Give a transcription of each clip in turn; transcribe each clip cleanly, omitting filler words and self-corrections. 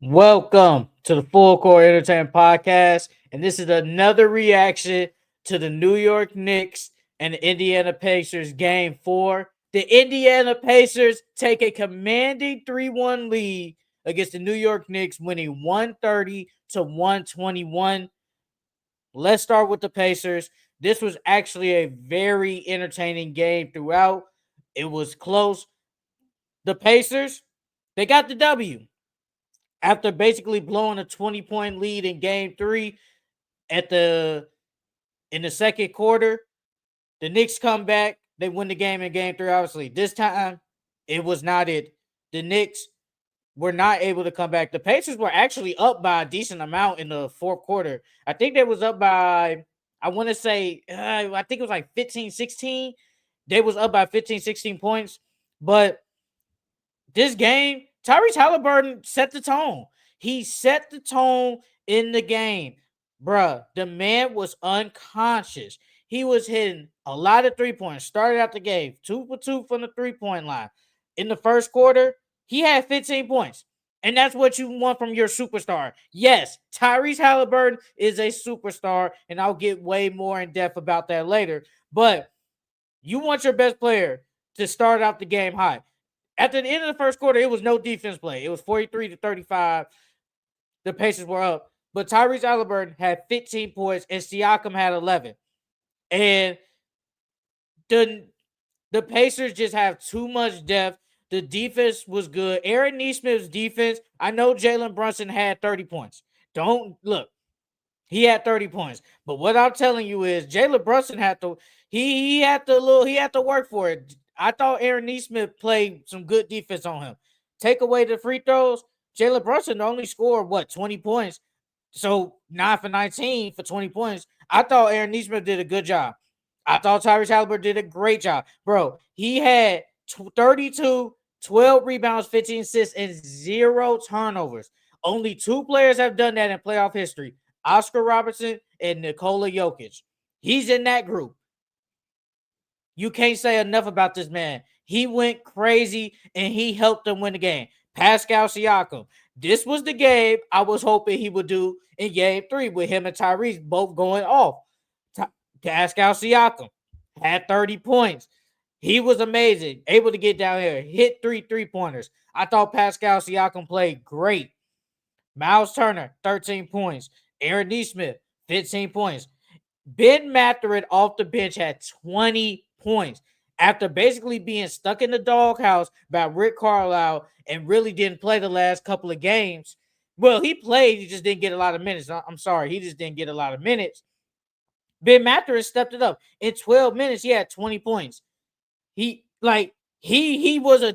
Welcome to the Full Core Entertainment Podcast, and this is another reaction to the New York Knicks and the Indiana Pacers Game 4. The Indiana Pacers take a commanding 3-1 lead against the New York Knicks, winning 130 to 121. Let's start with the Pacers. This was actually a very entertaining game throughout. It was close. The Pacers, they got the W after basically blowing a 20-point lead in game 3 at the in the second quarter. The Knicks come back, they win the game in game 3. Obviously, this time it was not it. The Knicks were not able to come back. The Pacers were actually up by a decent amount in the fourth quarter. I think they was up by, I want to say, I think it was like 15, 16. They was up by 15, 16 points. But this game, Tyrese Halliburton set the tone. He set the tone in the game. Bruh, the man was unconscious. He was hitting a lot of 3 points. Started out the game 2 for 2 from the 3-point line. In the first quarter, he had 15 points. And that's what you want from your superstar. Yes, Tyrese Halliburton is a superstar, and I'll get way more in depth about that later. But you want your best player to start out the game high. At the end of the first quarter, it was no defense play. It was 43 to 35. The Pacers were up. But Tyrese Halliburton had 15 points and Siakam had 11. And the Pacers just have too much depth. The defense was good. Aaron Nesmith's defense, I know Jalen Brunson had 30 points. Don't look. He had 30 points. But what I'm telling you is Jalen Brunson had to he had to work for it. I thought Aaron Nesmith played some good defense on him. Take away the free throws, Jalen Brunson only scored 20 points. So 9 for 19 for 20 points. I thought Aaron Nesmith did a good job. I thought Tyrese Halliburton did a great job. Bro, he had 32, 12 rebounds, 15 assists, and 0 turnovers. Only 2 players have done that in playoff history. Oscar Robertson and Nikola Jokic. He's in that group. You can't say enough about this man. He went crazy and he helped them win the game. Pascal Siakam. This was the game I was hoping he would do in game 3 with him and Tyrese both going off. Pascal Siakam had 30 points. He was amazing. Able to get down here, hit 3 3-pointers. I thought Pascal Siakam played great. Miles Turner, 13 points. Aaron Nesmith, 15 points. Ben Mathurin off the bench had 20 points after basically being stuck in the doghouse by Rick Carlisle and really didn't play the last couple of games. Well, he played, he just didn't get a lot of minutes. I'm sorry, he just didn't get a lot of minutes. Ben Mathurin stepped it up. In 12 minutes, he had 20 points. He was a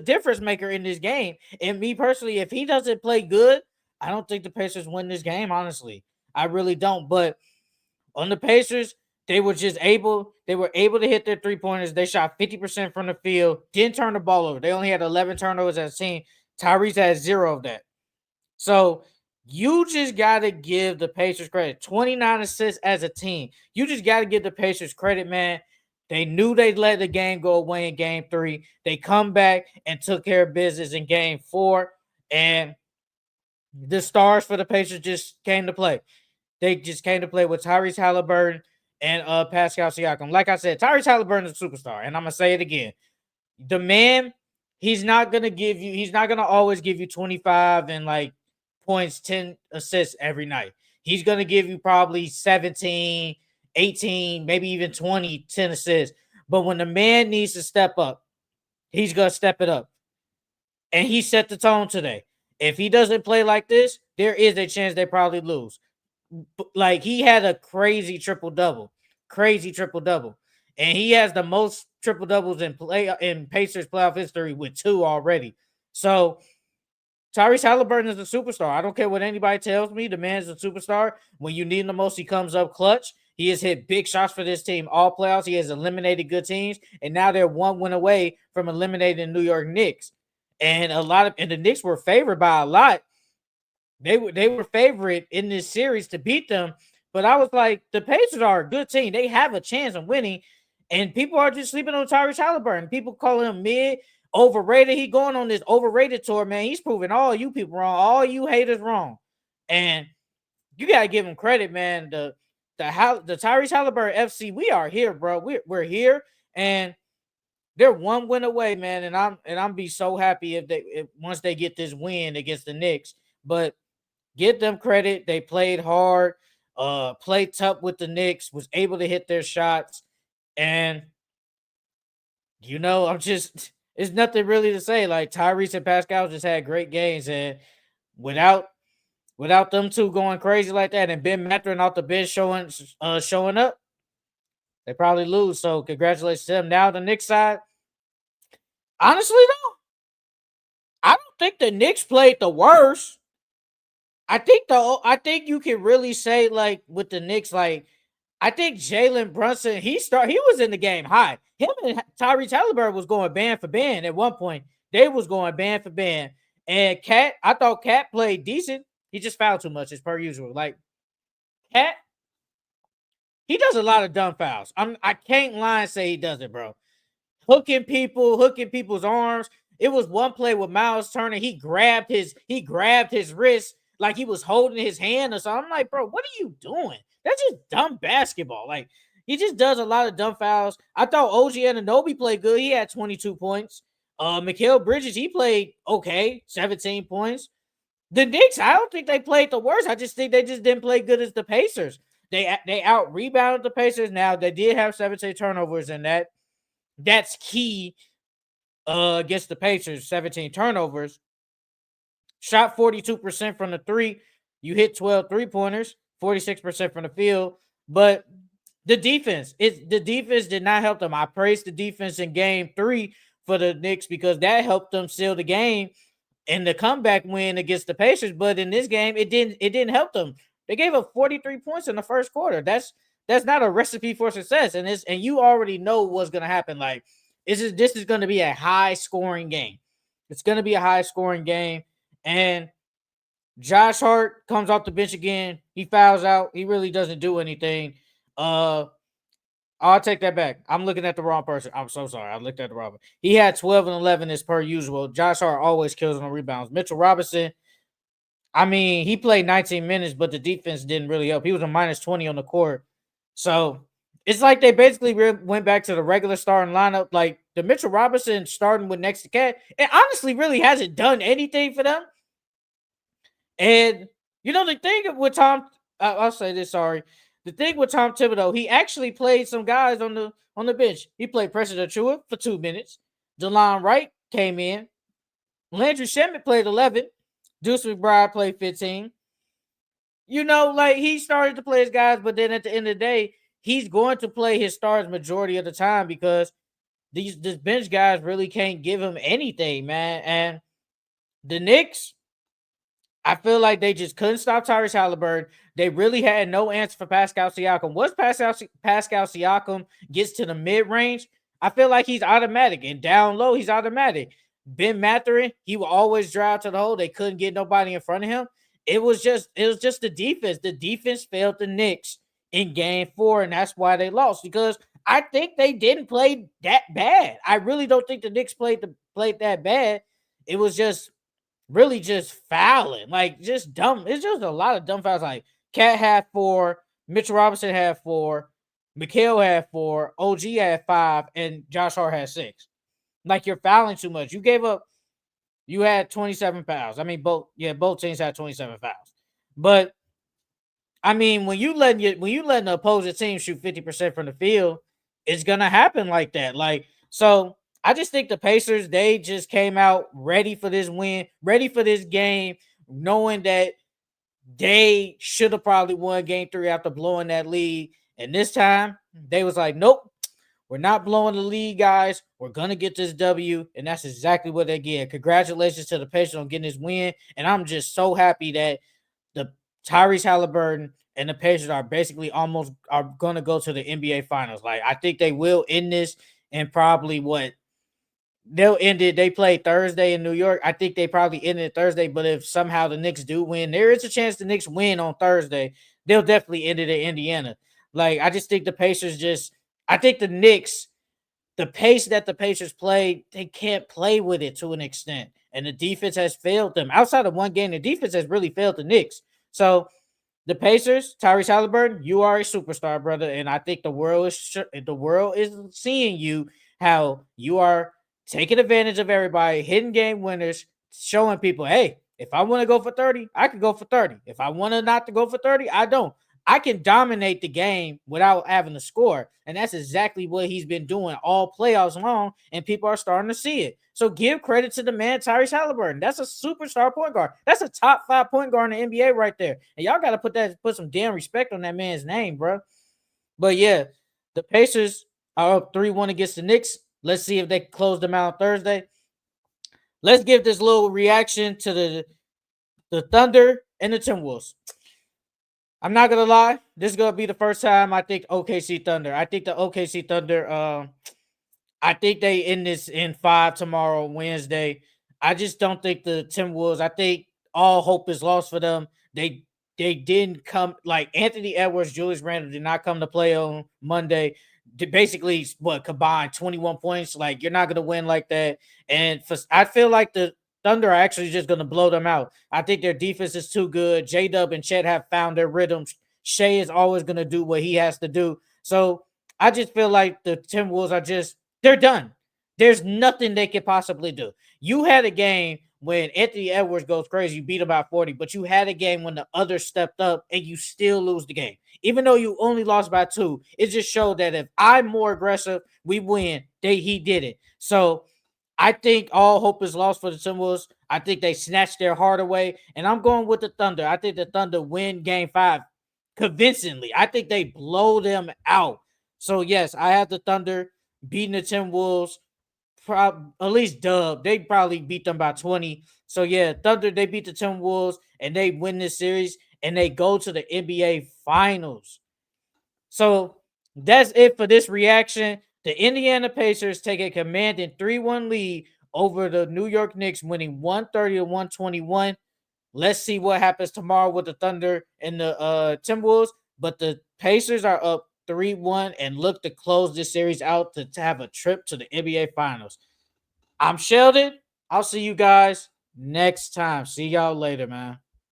difference maker in this game. And me personally, if he doesn't play good, I don't think the Pacers win this game, honestly. I really don't. But on the Pacers, they were able to hit their 3-pointers. They shot 50% from the field, didn't turn the ball over. They only had 11 turnovers as a team. Tyrese had 0 of that. So you just got to give the Pacers credit. 29 assists as a team. You just got to give the Pacers credit, man. They knew they'd let the game go away in game 3. They come back and took care of business in game 4. And the stars for the Pacers just came to play. They just came to play with Tyrese Halliburton and Pascal Siakam. Like I said, Tyrese Halliburton is a superstar. And I'm going to say it again. The man, he's not going to always give you 25 and points, 10 assists every night. He's going to give you probably 17, 18, maybe even 20, 10 assists. But when the man needs to step up, he's going to step it up. And he set the tone today. If he doesn't play like this, there is a chance they probably lose. Like, he had a crazy triple-double. And he has the most triple-doubles in Pacers playoff history with 2 already. So Tyrese Halliburton is a superstar. I don't care what anybody tells me. The man is a superstar. When you need him the most, he comes up clutch. He has hit big shots for this team all playoffs. He has eliminated good teams, and now they're 1 win away from eliminating the New York Knicks. And the Knicks were favored by a lot. They were favored in this series to beat them, but I was like, the Pacers are a good team. They have a chance of winning, and people are just sleeping on Tyrese Halliburton. People calling him mid, overrated. He going on this overrated tour, man. He's proving all you people wrong, all you haters wrong. And you gotta give him credit, man. The Tyrese Halliburton FC, we are here, bro. We're here, and they're one win away, man. And I'm be so happy if once they get this win against the Knicks. But give them credit. They played hard, played tough with the Knicks, was able to hit their shots. And I'm just it's nothing really to say. Like Tyrese and Pascal just had great games. And without without them two going crazy like that and Ben Mathurin off the bench showing up, they probably lose. So congratulations to them. Now the Knicks side, honestly though, I don't think the Knicks played the worst. I think you can really say like with the Knicks, like I think Jalen Brunson, he was in the game high. Him and Tyrese Halliburton was going band for band at one point. They was going band for band. And I thought Cat played decent. He just fouled too much as per usual. Like Cat, he does a lot of dumb fouls. I can't lie and say he doesn't, bro. Hooking people, hooking people's arms. It was one play with Miles Turner. He grabbed his wrist like he was holding his hand or something. I'm like, bro, what are you doing? That's just dumb basketball. Like he just does a lot of dumb fouls. I thought OG Anunoby played good. He had 22 points. Mikal Bridges, he played okay, 17 points. The Knicks, I don't think they played the worst. I just think they just didn't play good as the Pacers. They out rebounded the Pacers. Now they did have 17 turnovers, and that's key against the Pacers. 17 turnovers. Shot 42% from the three. You hit 12 3-pointers, 46% from the field. But the defense did not help them. I praised the defense in game 3 for the Knicks because that helped them seal the game in the comeback win against the Pacers. But in this game, it didn't help them. They gave up 43 points in the first quarter. That's not a recipe for success. And you already know what's gonna happen. Like this is gonna be a high scoring game. It's gonna be a high scoring game. And Josh Hart comes off the bench again. He fouls out. He really doesn't do anything. I'll take that back. I'm looking at the wrong person. I'm so sorry. I looked at the wrong one. He had 12 and 11 as per usual. Josh Hart always kills on rebounds. Mitchell Robinson, I mean, he played 19 minutes, but the defense didn't really help. He was a minus 20 on the court. So it's like they basically went back to the regular starting lineup. Like the Mitchell Robinson starting with next to Cat, it honestly really hasn't done anything for them. And the thing with Tom, I'll say this. Sorry, the thing with Tom Thibodeau, he actually played some guys on the bench. He played Preston Achua for 2 minutes. DeLon Wright came in. Landry Shamet played 11. Deuce McBride played 15. Like he started to play his guys, but then at the end of the day, he's going to play his stars majority of the time because these bench guys really can't give him anything, man. And the Knicks, I feel like they just couldn't stop Tyrese Halliburton. They really had no answer for Pascal Siakam. Once Pascal Siakam gets to the mid range, I feel like he's automatic. And down low, he's automatic. Ben Mathurin, he will always drive to the hole. They couldn't get nobody in front of him. It was just the defense. The defense failed the Knicks in game 4, and that's why they lost. Because I think they didn't play that bad. I really don't think the Knicks played that bad. It was just really just fouling, like just dumb. It's just a lot of dumb fouls. Like Cat had 4, Mitchell Robinson had 4, Mikal had 4, OG had 5, and Josh Hart had 6. Like you're fouling too much. You had 27 fouls. I mean, both teams had 27 fouls. But I mean, when you letting the opposing team shoot 50% from the field, it's gonna happen like that. Like so. I just think the Pacers, they just came out ready for this win, ready for this game, knowing that they should have probably won game 3 after blowing that lead. And this time, they was like, nope, we're not blowing the lead, guys. We're going to get this W. And that's exactly what they get. Congratulations to the Pacers on getting this win. And I'm just so happy that the Tyrese Halliburton and the Pacers are basically are going to go to the NBA Finals. Like, I think they will end this and probably they'll end it. They play Thursday in New York. I think they probably end it Thursday, but if somehow the Knicks do win, there is a chance the Knicks win on Thursday. They'll definitely end it in Indiana. Like, I just think the Pacers I think the Knicks the pace that the Pacers play, they can't play with it to an extent. And the defense has failed them. Outside of one game, the defense has really failed the Knicks. So the Pacers, Tyrese Halliburton, you are a superstar, brother, and I think the world is seeing you how you are taking advantage of everybody, hitting game winners, showing people, hey, if I want to go for 30, I can go for 30. If I want to not to go for 30, I don't. I can dominate the game without having to score. And that's exactly what he's been doing all playoffs long, and people are starting to see it. So give credit to the man, Tyrese Halliburton. That's a superstar point guard. That's a top 5 point guard in the NBA right there. And y'all got to put some damn respect on that man's name, bro. But yeah, the Pacers are up 3-1 against the Knicks. Let's see if they close them out on Thursday. Let's give this little reaction to the Thunder and the Timberwolves. I'm not gonna lie, this is gonna be the first time I think OKC Thunder. I think the OKC Thunder. I think they end this in 5 tomorrow, Wednesday. I just don't think the Timberwolves. I think all hope is lost for them. They didn't come like Anthony Edwards, Julius Randle did not come to play on Monday. Basically, what combined 21 points. Like you're not gonna win like that. And I feel like the Thunder are actually just gonna blow them out. I think their defense is too good. J Dub and Chet have found their rhythms. Shea is always gonna do what he has to do. So I just feel like the Timberwolves are just they're done. There's nothing they could possibly do. You had a game when Anthony Edwards goes crazy, you beat about 40, but you had a game when the others stepped up and you still lose the game. Even though you only lost by 2, it just showed that if I'm more aggressive, we win. He did it. So I think all hope is lost for the Timberwolves. I think they snatched their heart away, and I'm going with the Thunder. I think the Thunder win Game 5 convincingly. I think they blow them out. So yes, I have the Thunder beating the Timberwolves. At least dub. They probably beat them by 20. So yeah, Thunder, they beat the Timberwolves and they win this series and they go to the NBA Finals. So that's it for this reaction. The Indiana Pacers take a commanding 3-1 lead over the New York Knicks, winning 130 to 121. Let's see what happens tomorrow with the Thunder and the Timberwolves. But the Pacers are up 3-1 and look to close this series out to have a trip to the NBA Finals. I'm Sheldon. I'll see you guys next time. See y'all later, man.